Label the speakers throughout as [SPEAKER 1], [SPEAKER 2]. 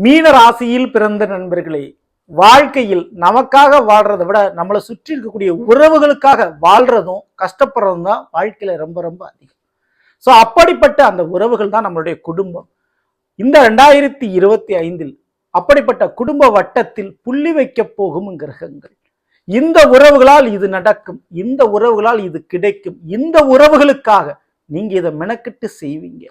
[SPEAKER 1] மீன ராசியில் பிறந்த நண்பர்களே, வாழ்க்கையில் நமக்காக வாழ்றதை விட நம்மளை சுற்றி இருக்கக்கூடிய உறவுகளுக்காக வாழ்றதும் கஷ்டப்படுறதும் தான் வாழ்க்கையில ரொம்ப ரொம்ப அதிகம். ஸோ அப்படிப்பட்ட அந்த உறவுகள் தான் நம்மளுடைய குடும்பம். இந்த 2025 அப்படிப்பட்ட குடும்ப வட்டத்தில் புள்ளி வைக்க போகும் கிரகங்கள். இந்த உறவுகளால் இது நடக்கும், இந்த உறவுகளால் இது கிடைக்கும், இந்த உறவுகளுக்காக நீங்க இதை மெனக்கிட்டு செய்வீங்க.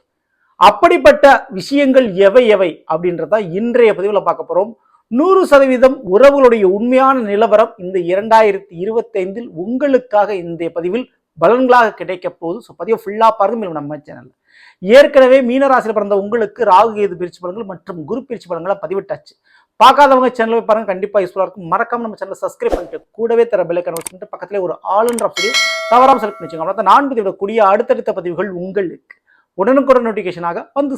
[SPEAKER 1] அப்படிப்பட்ட விஷயங்கள் எவை எவை அப்படின்றத இன்றைய பதிவில் பார்க்க போறோம். 100% உறவுகளுடைய உண்மையான நிலவரம் இந்த 2025 உங்களுக்காக இந்த பதிவில் பலன்களாக கிடைக்க போகுது. ஸோ பதிவை ஃபுல்லா பாருங்க நம்ம சேனல்ல. ஏற்கனவே மீனராசியில் பிறந்த உங்களுக்கு ராகு கேது பயிற்சி பலன்கள் மற்றும் குரு பயிற்சி பலன்களை பதிவிட்டாச்சு. பார்க்காதவங்க சேனலை பாருங்க, கண்டிப்பா யூஸ்ஃபுல்லா இருக்கும். மறக்காம நம்ம சேனலை சப்ஸ்கிரைப் பண்ணிட்டு கூடவே தர பெல் ஐகான் பண்ணிட்டு பக்கத்துல ஒரு ஆல்ன்ற ஆப்ஷன் தவறாம செலக்ட் பண்ணி வச்சுக்கோங்க. அப்பதான் நான் பதிவிடக்கூடிய அடுத்தடுத்த பதிவுகள் உங்களுக்கு உடனுக்குடன் நோட்டிபிகேஷனாக வந்து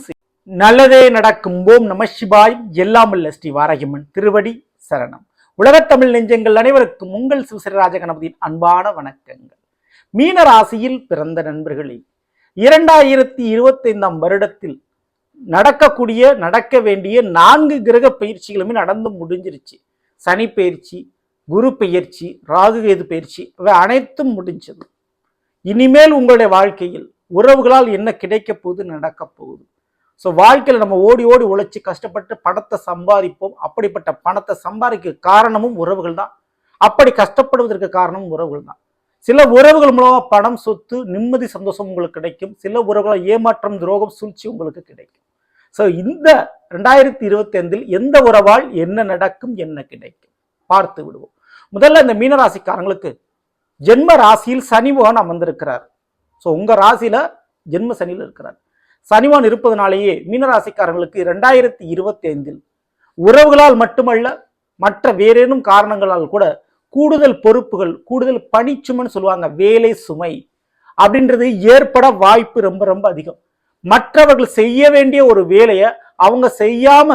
[SPEAKER 1] நல்லதே நடக்கும். ஓம் நம சிவாய். எல்லாம் அல்ல ஸ்ரீ வாராகியம்மன் திருவடி சரணம். உலகத்தமிழ் நெஞ்சங்கள் அனைவருக்கும் உங்கள் சிவசரிராஜ கணபதியின் அன்பான வணக்கங்கள். மீன ராசியில் பிறந்த நண்பர்களே, 2025 வருடத்தில் நடக்க வேண்டிய 4 கிரக பயிற்சிகளுமே நடந்து முடிஞ்சிருச்சு. சனி பயிற்சி, குரு பயிற்சி, ராகு கேது பயிற்சி, இவை அனைத்தும் முடிஞ்சது. இனிமேல் உங்களுடைய வாழ்க்கையில் உறவுகளால் என்ன கிடைக்க போகுது, நடக்க போகுது. ஸோ வாழ்க்கையில் நம்ம ஓடி ஓடி உழைச்சி கஷ்டப்பட்டு பணத்தை சம்பாதிப்போம். அப்படிப்பட்ட பணத்தை சம்பாதிக்க காரணமும் உறவுகள் தான். அப்படி கஷ்டப்படுவதற்கு காரணமும் உறவுகள் தான். சில உறவுகள் மூலமா பணம், சொத்து, நிம்மதி, சந்தோஷம் உங்களுக்கு கிடைக்கும். சில உறவுகள் ஏமாற்றம், துரோகம், சூழ்ச்சி உங்களுக்கு கிடைக்கும். ஸோ இந்த 2025 எந்த உறவால் என்ன நடக்கும், என்ன கிடைக்கும் பார்த்து விடுவோம். முதல்ல இந்த மீனராசிக்காரங்களுக்கு ஜென்ம ராசியில் சனிவான் அமர்ந்திருக்கிறார். ஸோ உங்க ராசியில ஜென்ம சனியில் இருக்கிறார். சனிவான் இருப்பதனாலேயே மீனராசிக்காரங்களுக்கு 2025 உறவுகளால் மட்டுமல்ல, மற்ற வேறேனும் காரணங்களால் கூட கூடுதல் பொறுப்புகள், கூடுதல் பணிச்சுமைன்னு சொல்லுவாங்க, வேலை சுமை அப்படின்றது ஏற்பட வாய்ப்பு ரொம்ப ரொம்ப அதிகம். மற்றவர்கள் செய்ய வேண்டிய ஒரு வேலையை அவங்க செய்யாம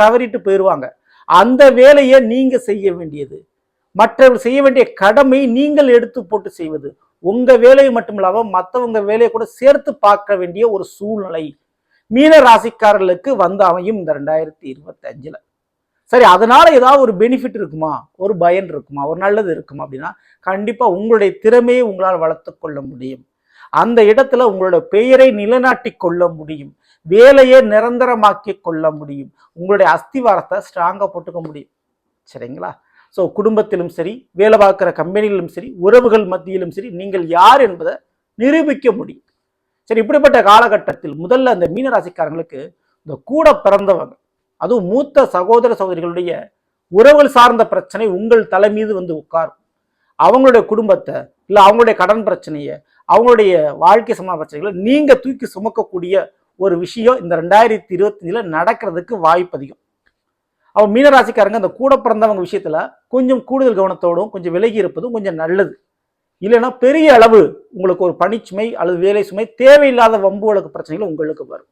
[SPEAKER 1] தவறிட்டு போயிடுவாங்க. அந்த வேலையை நீங்க செய்ய வேண்டியது, மற்றவர்கள் செய்ய வேண்டிய கடமை நீங்கள் எடுத்து போட்டு செய்வது, உங்க வேலையை மட்டும் இல்லாம மற்றவங்க வேலையை கூட சேர்த்து பார்க்க வேண்டிய ஒரு சூழ்நிலை மீன ராசிக்காரர்களுக்கு வந்து அமையும் இந்த 2025. சரி, அதனால ஏதாவது ஒரு பெனிஃபிட் இருக்குமா, ஒரு பயன் இருக்குமா, ஒரு நல்லது இருக்குமா அப்படின்னா கண்டிப்பா உங்களுடைய திறமையை உங்களால் வளர்த்து கொள்ள முடியும். அந்த இடத்துல உங்களோட பெயரை நிலைநாட்டி கொள்ள முடியும். வேலையை நிரந்தரமாக்கி கொள்ள முடியும். உங்களுடைய அஸ்திவாரத்தை ஸ்ட்ராங்கா போட்டுக்க முடியும். சரிங்களா? ஸோ குடும்பத்திலும் சரி, வேலை பார்க்குற கம்பெனிகளிலும் சரி, உறவுகள் மத்தியிலும் சரி, நீங்கள் யார் என்பதை நிரூபிக்க முடியும். சரி, இப்படிப்பட்ட காலகட்டத்தில் முதல்ல அந்த மீனராசிக்காரங்களுக்கு இந்த கூட பிறந்தவங்க, அதுவும் மூத்த சகோதர சகோதரிகளுடைய உறவுகள் சார்ந்த பிரச்சனை உங்கள் தலை மீது வந்து உட்காரும். அவங்களுடைய குடும்பத்தை, இல்லை அவங்களுடைய கடன் பிரச்சனையை, அவங்களுடைய வாழ்க்கை சம்பந்த பிரச்சனைகளை நீங்க தூக்கி சுமக்கக்கூடிய ஒரு விஷயம் இந்த 2025 நடக்கிறதுக்கு வாய்ப்பு அதிகம். அவன் மீனராசிக்காரங்க அந்த கூட பிறந்தவங்க விஷயத்துல கொஞ்சம் கூடுதல் கவனத்தோடும் கொஞ்சம் விலகி இருப்பதும் கொஞ்சம் நல்லது. இல்லைன்னா பெரிய அளவு உங்களுக்கு ஒரு பணிச்சுமை அல்லது வேலை சுமை, தேவையில்லாத வம்பு வழக்கு பிரச்சனைகள் உங்களுக்கு வரும்.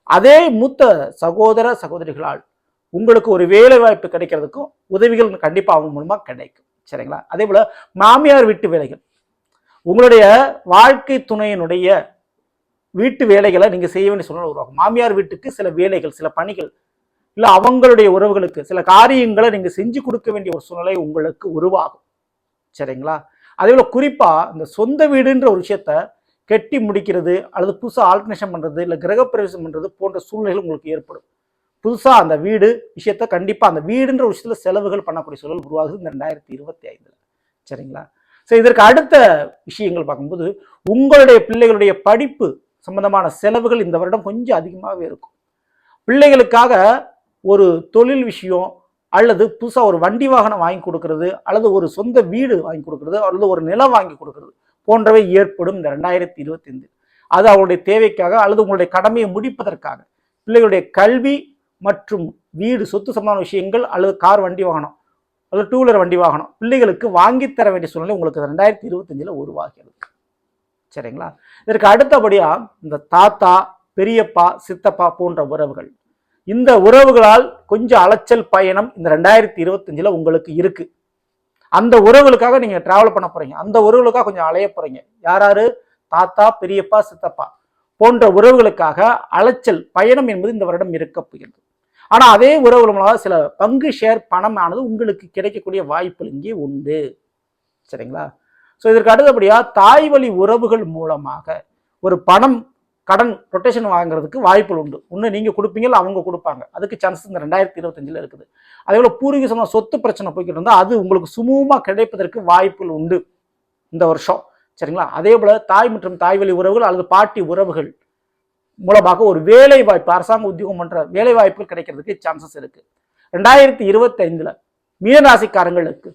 [SPEAKER 1] அதே மூத்த சகோதர சகோதரிகளால் உங்களுக்கு ஒரு வேலை வாய்ப்பு கிடைக்கிறதுக்கும் உதவிகள் கண்டிப்பா அவங்க மூலமா கிடைக்கும். சரிங்களா? அதே போல மாமியார் வீட்டு வேலைகள், உங்களுடைய வாழ்க்கை துணையினுடைய வீட்டு வேலைகளை நீங்க செய்ய வேண்டிய சூழ்நிலை உருவாகும். மாமியார் வீட்டுக்கு சில வேலைகள், சில பணிகள், இல்லை அவங்களுடைய உறவுகளுக்கு சில காரியங்களை நீங்க செஞ்சு கொடுக்க வேண்டிய ஒரு சூழ்நிலை உங்களுக்கு உருவாகும். சரிங்களா? அதே போல குறிப்பா இந்த சொந்த வீடுன்ற ஒரு விஷயத்த கெட்டி முடிக்கிறது அல்லது புதுசாக ஆல்டர்னேஷன் பண்றது, இல்லை கிரகப்பிரவேசம் பண்றது போன்ற சூழ்நிலைகள் உங்களுக்கு ஏற்படும். புதுசா அந்த வீடு விஷயத்த கண்டிப்பா அந்த வீடுன்ற விஷயத்துல செலவுகள் பண்ணக்கூடிய சூழல் உருவாகுது இந்த 2025. சரிங்களா? ஸோ இதற்கு அடுத்த விஷயங்கள் பார்க்கும்போது உங்களுடைய பிள்ளைகளுடைய படிப்பு சம்பந்தமான செலவுகள் இந்த வருடம் கொஞ்சம் அதிகமாகவே இருக்கும். பிள்ளைகளுக்காக ஒரு தொழில் விஷயம் அல்லது புதுசாக ஒரு வண்டி வாகனம் வாங்கி கொடுக்கறது, அல்லது ஒரு சொந்த வீடு வாங்கி கொடுக்கறது, அல்லது ஒரு நிலம் வாங்கி கொடுக்கறது போன்றவை ஏற்படும் இந்த 2025. அது அவங்களுடைய தேவைக்காக அல்லது உங்களுடைய கடமையை முடிப்பதற்காக பிள்ளைகளுடைய கல்வி மற்றும் வீடு சொத்து சம்பந்தமான விஷயங்கள் அல்லது கார் வண்டி வாகனம் அல்லது 2 வீலர் வண்டி வாகனம் பிள்ளைகளுக்கு வாங்கித்தர வேண்டிய சூழ்நிலை உங்களுக்கு 2025 உருவாகிறது. சரிங்களா? இதற்கு அடுத்தபடியா இந்த தாத்தா, பெரியப்பா, சித்தப்பா போன்ற உறவுகள், இந்த உறவுகளால் கொஞ்சம் அலைச்சல் பயணம் இந்த 2025 உங்களுக்கு இருக்கு. அந்த உறவுகளுக்காக நீங்க டிராவல் பண்ண போறீங்க. அந்த உறவுகளுக்காக கொஞ்சம் அலைய போறீங்க. யாராரு? தாத்தா, பெரியப்பா, சித்தப்பா போன்ற உறவுகளுக்காக அலைச்சல் பயணம் என்பது இந்த வருடம் இருக்க போகிறது. ஆனா அதே உறவுகள் மூலமாக சில பங்கு ஷேர் பணமானது உங்களுக்கு கிடைக்கக்கூடிய வாய்ப்புகள் இங்கே உண்டு. சரிங்களா? ஸோ இதற்கு அடுத்தபடியா தாய் வழி உறவுகள் மூலமாக ஒரு பணம் கடன் ரொட்டேஷன் வாங்குறதுக்கு வாய்ப்புகள் உண்டு. ஒன்று நீங்க கொடுப்பீங்க, இல்லை அவங்க கொடுப்பாங்க. அதுக்கு சான்சஸ் இந்த 2025 இருக்குது. அதே போல பூர்வீக சம்பந்த சொத்து பிரச்சனை போய்கிட்டு இருந்தால் அது உங்களுக்கு சுமூகமா கிடைப்பதற்கு வாய்ப்புகள் உண்டு இந்த வருஷம். சரிங்களா? அதே போல தாய் மற்றும் தாய் வழி உறவுகள் அல்லது பாட்டி உறவுகள் மூலமாக ஒரு வேலை வாய்ப்பு, அரசாங்க உத்தியோகம் பண்ற வேலை வாய்ப்புகள் கிடைக்கிறதுக்கு சான்சஸ் இருக்கு. 2025 மீனராசிக்காரங்களுக்கு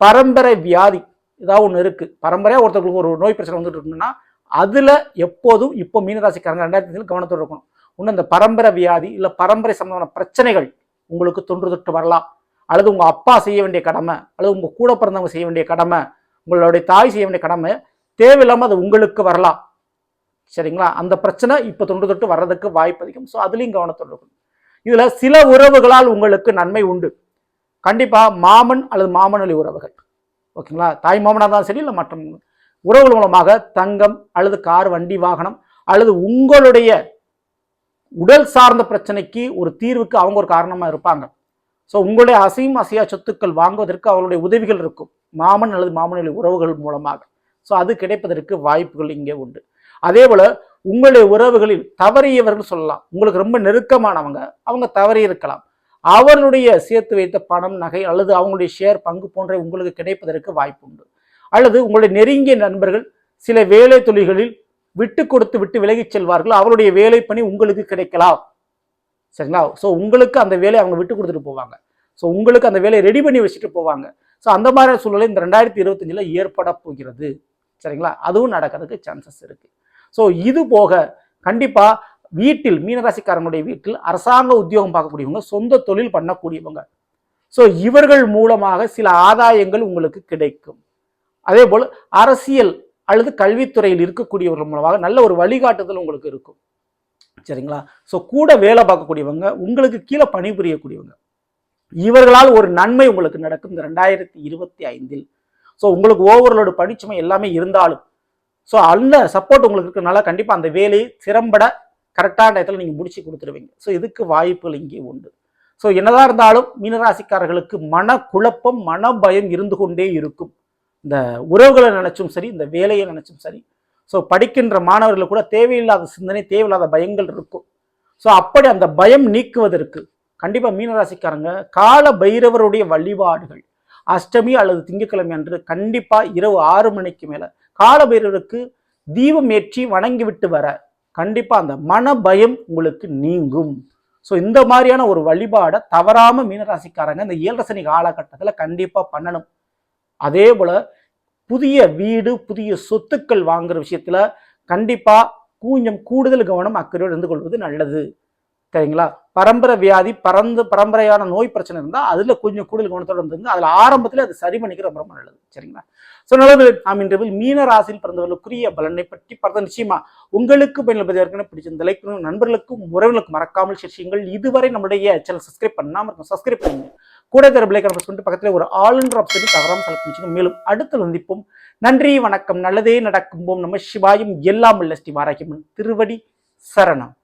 [SPEAKER 1] பரம்பரை வியாதி ஏதாவது ஒன்று இருக்கு, பரம்பரையா ஒருத்தருக்கு ஒரு நோய் பிரச்சனை வந்துட்டு இருக்குன்னா அதுல எப்போதும் இப்போ மீனராசிக்காரங்க 2025 கவனத்தோடு இருக்கணும். இன்னும் இந்த பரம்பரை வியாதி இல்ல பரம்பரை சம்பந்தமான பிரச்சனைகள் உங்களுக்கு தொன்று வரலாம். அல்லது உங்க அப்பா செய்ய வேண்டிய கடமை, அல்லது உங்க கூட பிறந்தவங்க செய்ய வேண்டிய கடமை, உங்களுடைய தாய் செய்ய வேண்டிய கடமை தேவையில்லாம அது உங்களுக்கு வரலாம். சரிங்களா? அந்த பிரச்சனை இப்ப தொன்று வர்றதுக்கு வாய்ப்பு அதிகம். ஸோ அதுலயும் கவனத்தோடு இருக்கணும். இதுல சில உறவுகளால் உங்களுக்கு நன்மை உண்டு. கண்டிப்பா மாமன் அல்லது மாமன் வழி உறவுகள், ஓகேங்களா, தாய் மாமனா இருந்தாலும் சரி, இல்லை மற்ற உறவுகள் மூலமாக தங்கம் அல்லது கார், வண்டி, வாகனம் அல்லது உங்களுடைய உடல் சார்ந்த பிரச்சனைக்கு ஒரு தீர்வுக்கு அவங்க ஒரு காரணமா இருப்பாங்க. ஸோ உங்களுடைய அசையும் அசையா சொத்துக்கள் வாங்குவதற்கு அவருடைய உதவிகள் இருக்கும் மாமன் அல்லது மாமன் உறவுகள் மூலமாக. ஸோ அது கிடைப்பதற்கு வாய்ப்புகள் இங்கே உண்டு. அதே போல உங்களுடைய உறவுகளில் தவறியவர்கள் சொல்லலாம், உங்களுக்கு ரொம்ப நெருக்கமானவங்க, அவங்க தவறி இருக்கலாம். அவர்களுடைய சேர்த்து வைத்த பணம், நகை அல்லது அவங்களுடைய ஷேர், பங்கு போன்ற உங்களுக்கு கிடைப்பதற்கு வாய்ப்பு உண்டு. அல்லது உங்களுடைய நெருங்கிய நண்பர்கள் சில வேலை தொழில்களில் விட்டு கொடுத்து விட்டு விலகிச் செல்வார்கள், அவருடைய வேலை பணி உங்களுக்கு கிடைக்கலாம். சரிங்களா? ஸோ உங்களுக்கு அந்த வேலையை அவங்க விட்டு கொடுத்துட்டு போவாங்க. ஸோ உங்களுக்கு அந்த வேலையை ரெடி பண்ணி வச்சுட்டு போவாங்க. ஸோ அந்த மாதிரி சூழ்நிலை இந்த 2025 ஏற்பட போகிறது. சரிங்களா? அதுவும் நடக்கிறதுக்கு சான்சஸ் இருக்கு. ஸோ இது போக கண்டிப்பா வீட்டில் மீனராசிக்காரங்களுடைய வீட்டில் அரசாங்க உத்தியோகம் பார்க்கக்கூடியவங்க, சொந்த தொழில் பண்ணக்கூடியவங்க, ஸோ இவர்கள் மூலமாக சில ஆதாயங்கள் உங்களுக்கு கிடைக்கும். அதே போல் அரசியல் அல்லது கல்வித்துறையில் இருக்கக்கூடியவர்கள் மூலமாக நல்ல ஒரு வழிகாட்டுதல் உங்களுக்கு இருக்கும். சரிங்களா? ஸோ கூட வேலை பார்க்கக்கூடியவங்க, உங்களுக்கு கீழே பணிபுரியக்கூடியவங்க, இவர்களால் ஒரு நன்மை உங்களுக்கு நடக்கும் இந்த 2025. ஸோ உங்களுக்கு ஓவர்லோடு படிச்சுமை எல்லாமே இருந்தாலும் ஸோ அந்த சப்போர்ட் உங்களுக்கு இருக்கனால கண்டிப்பாக அந்த வேலையை திறம்பட கரெக்டான இடத்துல நீங்கள் முடிச்சு கொடுத்துருவீங்க. ஸோ இதுக்கு வாய்ப்புகள் இங்கே உண்டு. ஸோ என்னதான் இருந்தாலும் மீனராசிக்காரர்களுக்கு மன குழப்பம், மன பயம் இருந்து கொண்டே இருக்கும். இந்த உறவுகளை நினைச்சும் சரி, இந்த வேலையை நினைச்சும் சரி. ஸோ படிக்கின்ற மாணவர்கள் கூட தேவையில்லாத சிந்தனை, தேவையில்லாத பயங்கள் இருக்கும். ஸோ அப்படி அந்த பயம் நீக்குவதற்கு கண்டிப்பாக மீனராசிக்காரங்க கால பைரவருடைய வழிபாடுகள் அஷ்டமி அல்லது திங்கட்கிழமை அன்று கண்டிப்பாக இரவு 6 மணிக்கு மேலே கால பைரவருக்கு தீபம் ஏற்றி வணங்கி விட்டு வர கண்டிப்பா அந்த மன பயம் உங்களுக்கு நீங்கும். ஸோ இந்த மாதிரியான ஒரு வழிபாடை தவறாம மீனராசிக்காரங்க இந்த 7 சனி காலகட்டத்தில் கண்டிப்பா பண்ணணும். அதே போல புதிய வீடு, புதிய சொத்துக்கள் வாங்குற விஷயத்துல கண்டிப்பா கொஞ்சம் கூடுதல் கவனம், அக்கறையோடு இருந்து கொள்வது நல்லது. சரிங்களா? பரம்பரை வியாதி, பரம்பரையான நோய் பிரச்சனை இருந்தால் அதில் கொஞ்சம் கூடுதல் கவனத்தோடு இருந்துங்க. அதில் ஆரம்பத்தில் அது சரி பண்ணிக்கிற ரொம்ப நல்லது. சரிங்களா? ஸோ நல்லது. நாம் இன்று மீன ராசியில் பிறந்தவர்களுக்குரிய பலனை பற்றி பார்த்தா நிச்சயமா உங்களுக்கு பயனுள்ள ஏற்கனவே பிடிச்சிருந்த லைக் நண்பர்களுக்கும் உறவுகளுக்கும் மறக்காமல் செய்யுங்கள். இதுவரை நம்முடைய சேனல் சப்ஸ்கிரைப் பண்ணாமல் இருக்கும், சப்ஸ்கிரைப் பண்ணுங்க. கூட தர பிளேக் பண்ணிட்டு பக்கத்தில் ஒரு ஆளுன்ற ஆப்ஷனை தவறாமல் செலக்ட் பண்ணிச்சுங்க. மேலும் அடுத்து சந்திப்போம். நன்றி, வணக்கம். நல்லதே நடக்கும். நம சிவாயும். எல்லாம் உள்ள ஸ்ரீ வாராகியம்மன் திருவடி சரணம்.